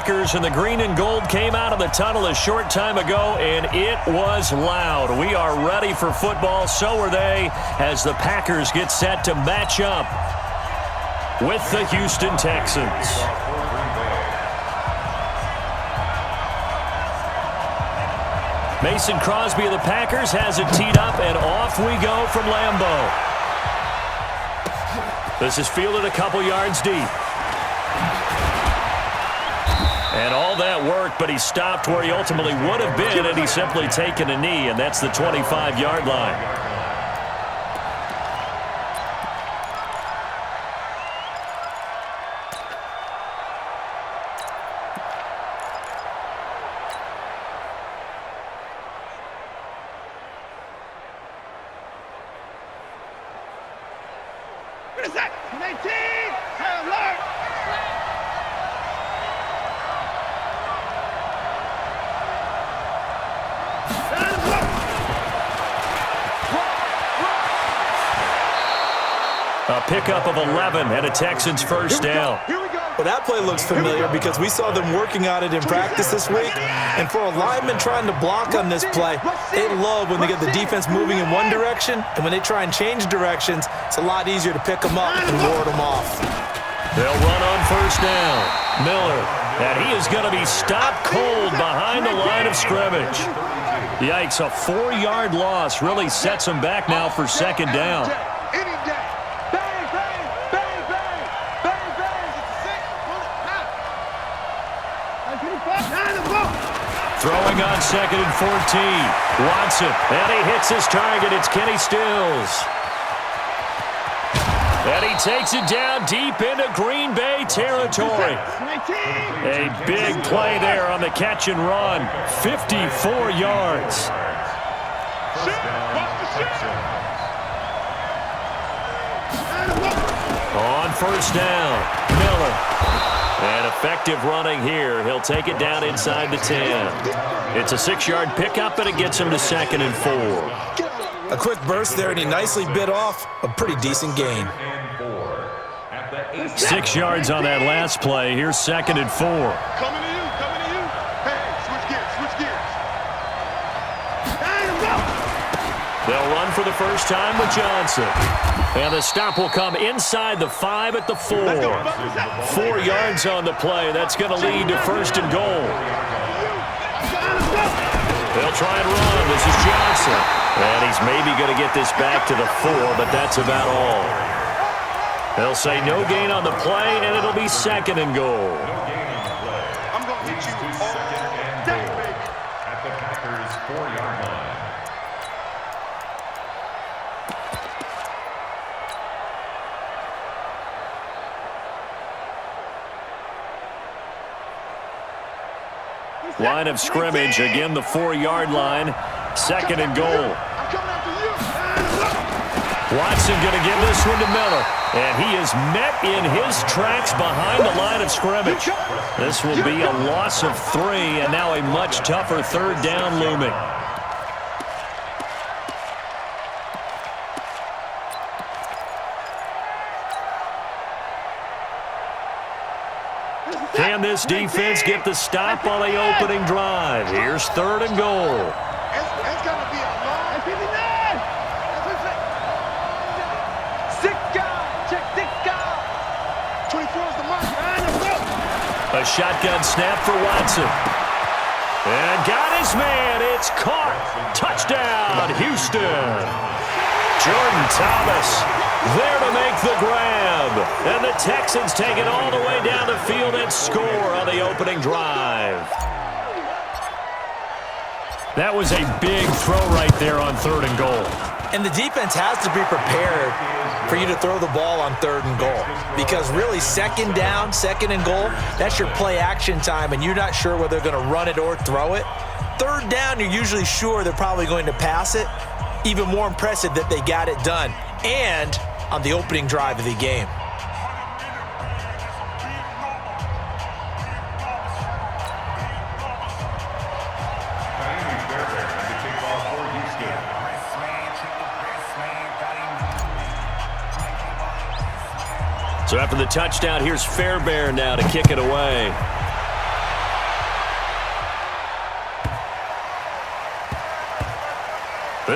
Packers, and the green and gold came out of the tunnel a short time ago, and it was loud. We are ready for football. So are they, as the Packers get set to match up with the Houston Texans. Mason Crosby of the Packers has it teed up, and off we go from Lambeau. This is fielded a couple yards deep. And all that worked, but he stopped where he ultimately would have been, and he's simply taken a knee, and that's the 25-yard line. A pickup of 11 and a Texans first down. Well, that play looks familiar because we saw them working on it in practice this week. And for a lineman trying to block on this play, they love when they get the defense moving in one direction. And when they try and change directions, it's a lot easier to pick them up and ward them off. They'll run on first down. Miller, and he is going to be stopped cold behind the line of scrimmage. Yikes, a 4-yard loss really sets him back now for second down. Throwing on second and 14. Watson, and he hits his target. It's Kenny Stills. And he takes it down deep into Green Bay territory. A big play there on the catch and run. 54 yards. On first down, Miller. And effective running here. He'll take it down inside the 10. It's a 6-yard pickup, and it gets him to second and 4. A quick burst there, and he nicely bit off a pretty decent gain. 6 yards on that last play. Here's second and 4. Coming to you, coming to you. Hey, switch gears, switch gears. They'll run for the first time with Johnson. And the stop will come inside the 5 at the 4. 4 yards on the play. That's going to lead to first and goal. They'll try and run. This is Johnson. And he's maybe going to get this back to the 4, but that's about all. They'll say no gain on the play, and it'll be second and goal. I'm going to hit you all day. At the Packers' 4-yard line. Line of scrimmage, again the 4-yard line, second and goal. Watson going to give this one to Miller, and he is met in his tracks behind the line of scrimmage. This will be a loss of 3, and now a much tougher third down looming. Can this defense get the stop on the opening drive? Here's third and goal. It's going to be a long 59. Six guys. Check 6 guys. 24 is the mark. A shotgun snap for Watson. And got his man. It's caught. Touchdown, Houston. Jordan Thomas there to make the grab. And the Texans take it all the way down the field and score on the opening drive. That was a big throw right there on third and goal. And the defense has to be prepared for you to throw the ball on third and goal. Because really, second down, second and goal, that's your play action time, and you're not sure whether they're going to run it or throw it. Third down, you're usually sure they're probably going to pass it. Even more impressive that they got it done. And on the opening drive of the game. So after the touchdown, here's Fairbairn now to kick it away.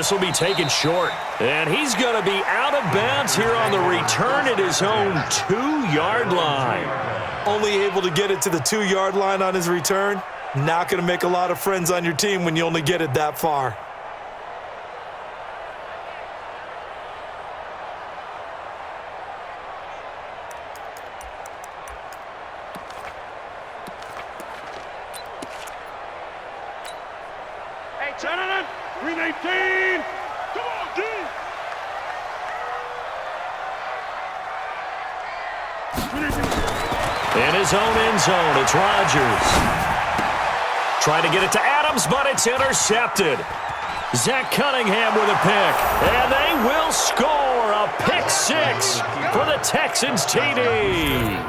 This will be taken short. And he's going to be out of bounds here on the return at his own 2-yard line. Only able to get it to the 2-yard line on his return. Not going to make a lot of friends on your team when you only get it that far. Hey, Jonathan, 319. Come on, D. In his own end zone, it's Rodgers. Trying to get it to Adams, but it's intercepted. Zach Cunningham with a pick, and they will score a pick six for the Texans TD.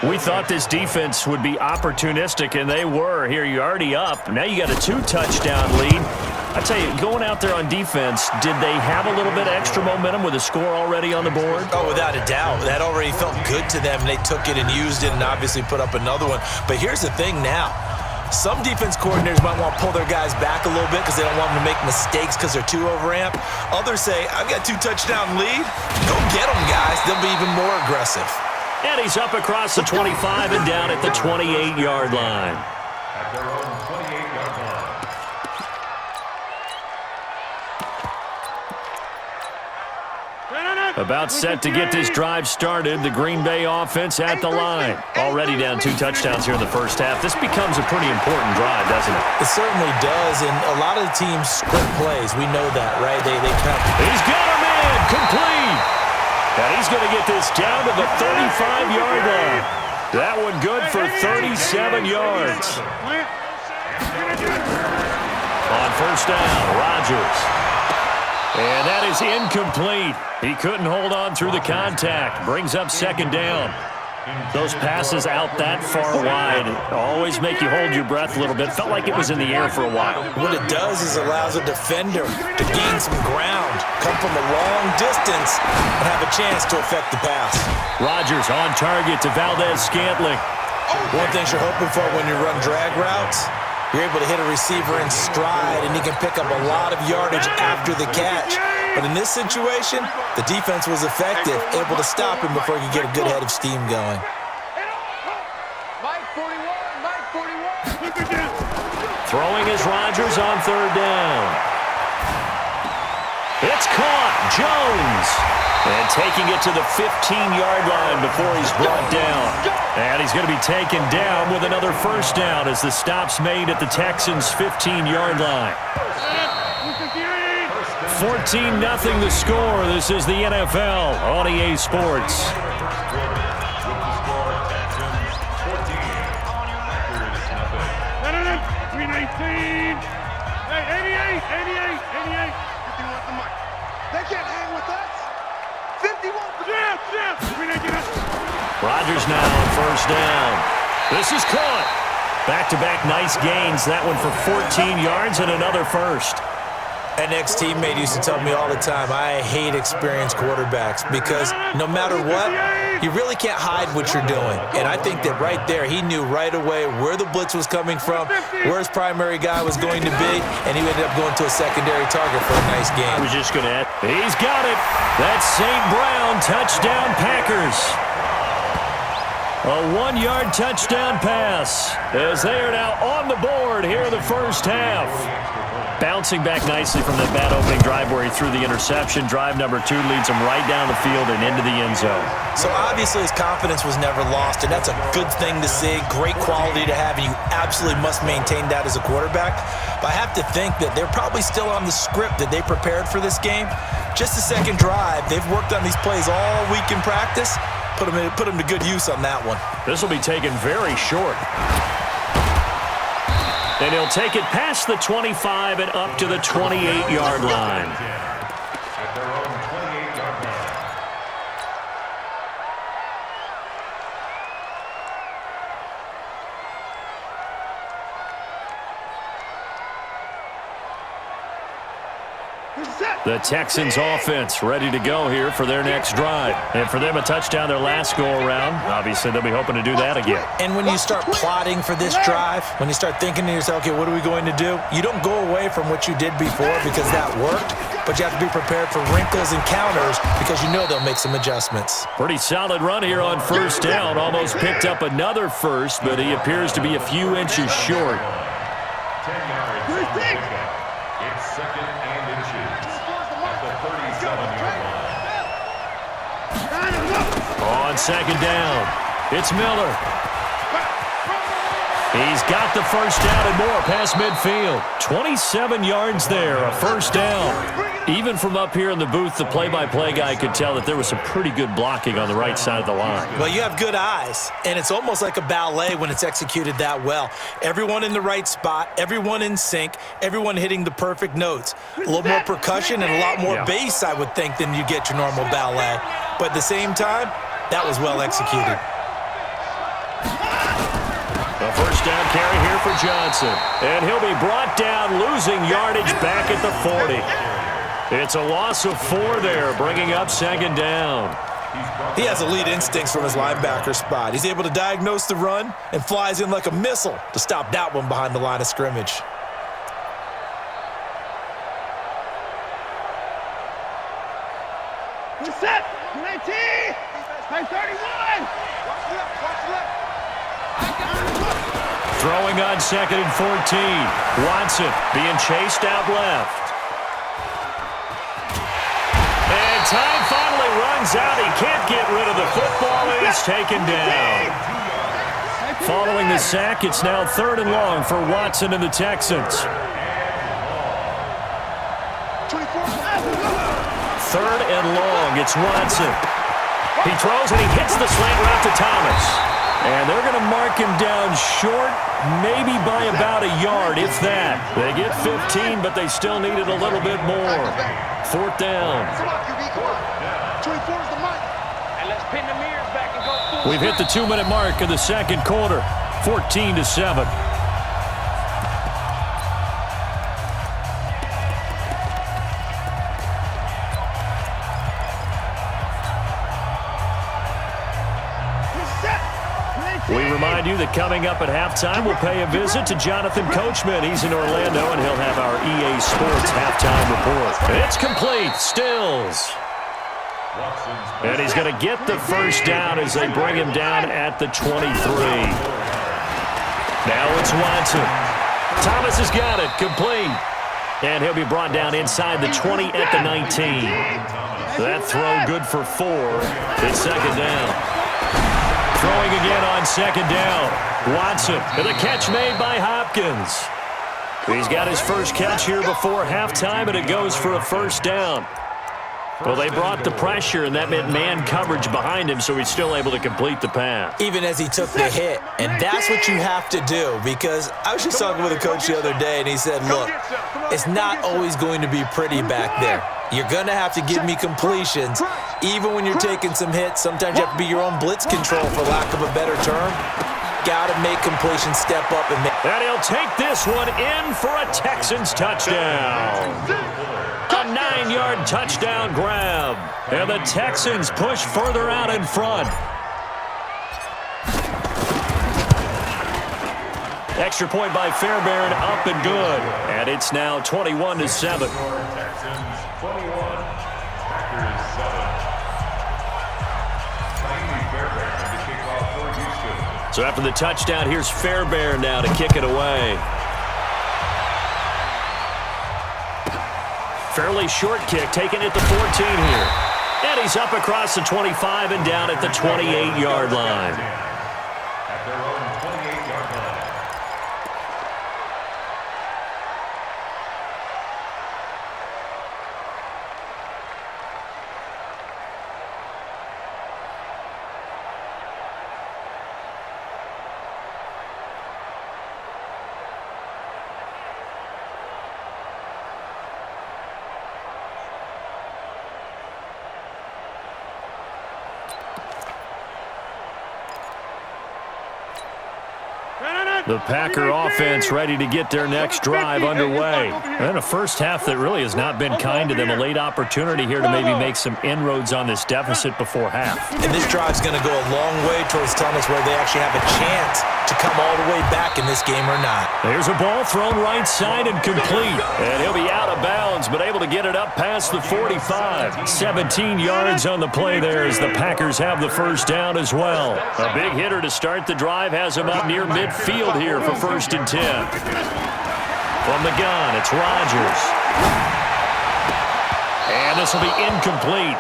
We thought this defense would be opportunistic, and they were. Here, you're already up. Now you got a 2-touchdown lead. I tell you, going out there on defense, did they have a little bit of extra momentum with a score already on the board? Oh, without a doubt. That already felt good to them, and they took it and used it and obviously put up another one. But here's the thing now. Some defense coordinators might want to pull their guys back a little bit because they don't want them to make mistakes because they're too overamped. Others say, I've got 2-touchdown lead. Go get them, guys. They'll be even more aggressive. And he's up across the 25 and down at the 28-yard line. At their own 28-yard line. About set to get this drive started. The Green Bay offense at the line. Already down 2 touchdowns here in the first half. This becomes a pretty important drive, doesn't it? It certainly does, and a lot of the teams script plays. We know that, right? They kind of... He's got him in, complete. And he's going to get this down to the 35-yard line. That one good for 37 yards. On first down, Rodgers. And that is incomplete. He couldn't hold on through the contact. Brings up second down. Those passes out that far wide always make you hold your breath a little bit. Felt like it was in the air for a while. What it does is allows a defender to gain some ground, come from a long distance, and have a chance to affect the pass. Rodgers on target to Valdez-Scantling. One thing you're hoping for when you run drag routes, you're able to hit a receiver in stride, and he can pick up a lot of yardage after the catch. But in this situation, the defense was effective, able to stop him before he could get a good head of steam going. Mike 41, Mike 41. Throwing is Rodgers on third down. It's caught. Jones. And taking it to the 15-yard line before he's brought down. And he's going to be taken down with another first down as the stop's made at the Texans' 15-yard line. 14-0 the score. This is the NFL on EA Sports. They can't hang with us. 51. Rodgers now on first down. This is caught. Back-to-back nice gains. That one for 14 yards and another first. An ex-teammate used to tell me all the time, I hate experienced quarterbacks because no matter what, you really can't hide what you're doing. And I think that right there, he knew right away where the blitz was coming from, where his primary guy was going to be, and he ended up going to a secondary target for a nice game. I was just going to add, he's got it. That's St. Brown, touchdown Packers. A 1-yard touchdown pass as they are now on the board here in the first half. Bouncing back nicely from that bad opening drive where he threw the interception. Drive number 2 leads him right down the field and into the end zone. So obviously his confidence was never lost, and that's a good thing to see, great quality to have, and you absolutely must maintain that as a quarterback. But I have to think that they're probably still on the script that they prepared for this game. Just the second drive, they've worked on these plays all week in practice. Put them to good use on that one. This will be taken very short. And he'll take it past the 25 and up to the 28-yard line. At their own 28-yard line. The Texans offense ready to go here for their next drive. And for them, a touchdown their last go-around. Obviously, they'll be hoping to do that again. And when you start plotting for this drive, when you start thinking to yourself, okay, what are we going to do? You don't go away from what you did before because that worked, but you have to be prepared for wrinkles and counters because you know they'll make some adjustments. Pretty solid run here on first down. Almost picked up another first, but he appears to be a few inches short. 10 yards. It's second and inches. At the 37-yard line. On second down, it's Miller. He's got the first down and more past midfield. 27 yards there, a first down. Even from up here in the booth, the play-by-play guy could tell that there was some pretty good blocking on the right side of the line. Well, you have good eyes, and it's almost like a ballet when it's executed that well. Everyone in the right spot, everyone in sync, everyone hitting the perfect notes. A little more percussion and a lot more bass, I would think, than you get your normal ballet. But at the same time, that was well executed. A first down carry here for Johnson. And he'll be brought down, losing yardage back at the 40. It's a loss of 4 there, bringing up second down. He has elite instincts from his linebacker spot. He's able to diagnose the run and flies in like a missile to stop that one behind the line of scrimmage. We're set. 19. 31. Throwing on second and 14. Watson being chased out left. And time finally runs out. He can't get rid of the football, and he's taken down. Following the sack, it's now 3rd and long for Watson and the Texans. 3rd and long, it's Watson. He throws and he hits the slant route to Thomas. And they're going to mark him down short, maybe by about a yard, if that. They get 15, but they still needed a little bit more. 4th down. We've hit the 2-minute mark in the second quarter, 14-7. We remind you that coming up at halftime, we'll pay a visit to Jonathan Coachman. He's in Orlando, and he'll have our EA Sports halftime report. It's complete. Stills. And he's going to get the first down as they bring him down at the 23. Now it's Watson. Thomas has got it. Complete. And he'll be brought down inside the 20 at the 19. That throw good for 4. It's second down. Throwing again on second down. Watson, and the catch made by Hopkins. He's got his first catch here before halftime, and it goes for a first down. Well, they brought the pressure, and that meant man coverage behind him, so he's still able to complete the pass. Even as he took the hit, and that's what you have to do, because I was just talking with a coach the other day, and he said, look, it's not always going to be pretty back there. You're going to have to give me completions. Even when you're taking some hits, sometimes you have to be your own blitz control, for lack of a better term. Got to make completions step up and make. And he'll take this one in for a Texans touchdown. A 9-yard touchdown grab. And the Texans push further out in front. Extra point by Fairbairn, up and good. And it's now 21-7. Texans 21, Packers 7. Finally, Fairbairn to kick off for Houston. So after the touchdown, here's Fairbairn now to kick it away. Fairly short kick, taken at the 14 here. And he's up across the 25 and down at the 28-yard line. At their own 28-yard line. The Packer offense ready to get their next drive underway. And a first half that really has not been kind to them. A late opportunity here to maybe make some inroads on this deficit before half. And this drive's going to go a long way towards telling us whether they actually have a chance to come all the way back in this game or not. There's a ball thrown right side and complete. And he'll be out of bounds, but able to get it up past the 45. 17 yards on the play there as the Packers have the first down as well. A big hitter to start the drive has him up near midfield here for 1st and 10. From the gun, it's Rodgers. And this will be incomplete.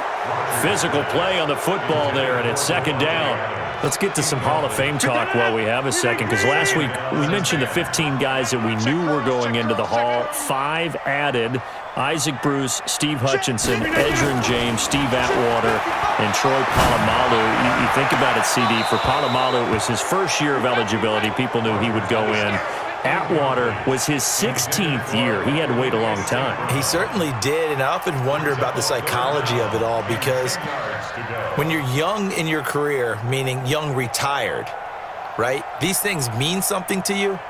Physical play on the football there, and it's 2nd down. Let's get to some Hall of Fame talk while we have a second, because last week we mentioned the 15 guys that we knew were going into the Hall. 5 added: Isaac Bruce, Steve Hutchinson, Edgerrin James, Steve Atwater, and Troy Polamalu. You think about it, CD. For Polamalu, it was his first year of eligibility. People knew he would go in. Atwater was his 16th year. He had to wait a long time. He certainly did, and I often wonder about the psychology of it all, because when you're young in your career, meaning young retired, right, these things mean something to you,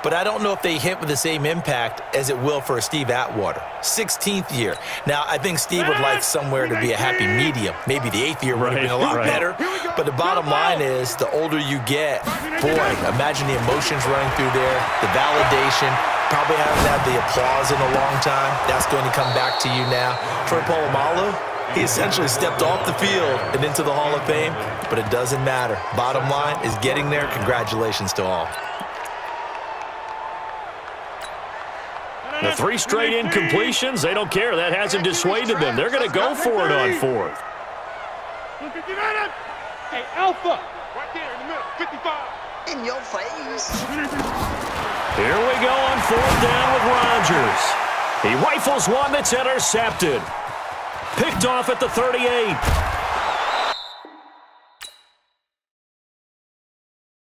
but I don't know if they hit with the same impact as it will for a Steve Atwater. 16th year. Now, I think Steve would like somewhere to be a happy medium. Maybe the 8th year would have been a lot better. But the bottom line is, the older you get, boy, imagine the emotions running through there, the validation. Probably haven't had the applause in a long time. That's going to come back to you now. Troy Polamalu, he essentially stepped off the field and into the Hall of Fame, but it doesn't matter. Bottom line is getting there. Congratulations to all. The 3 straight incompletions, they don't care. That hasn't dissuaded them. They're going to go for it on 4th. Hey, Alpha. Right there in the middle, 55. In your face. Here we go on 4th down with Rodgers. He rifles one that's intercepted. Picked off at the 38.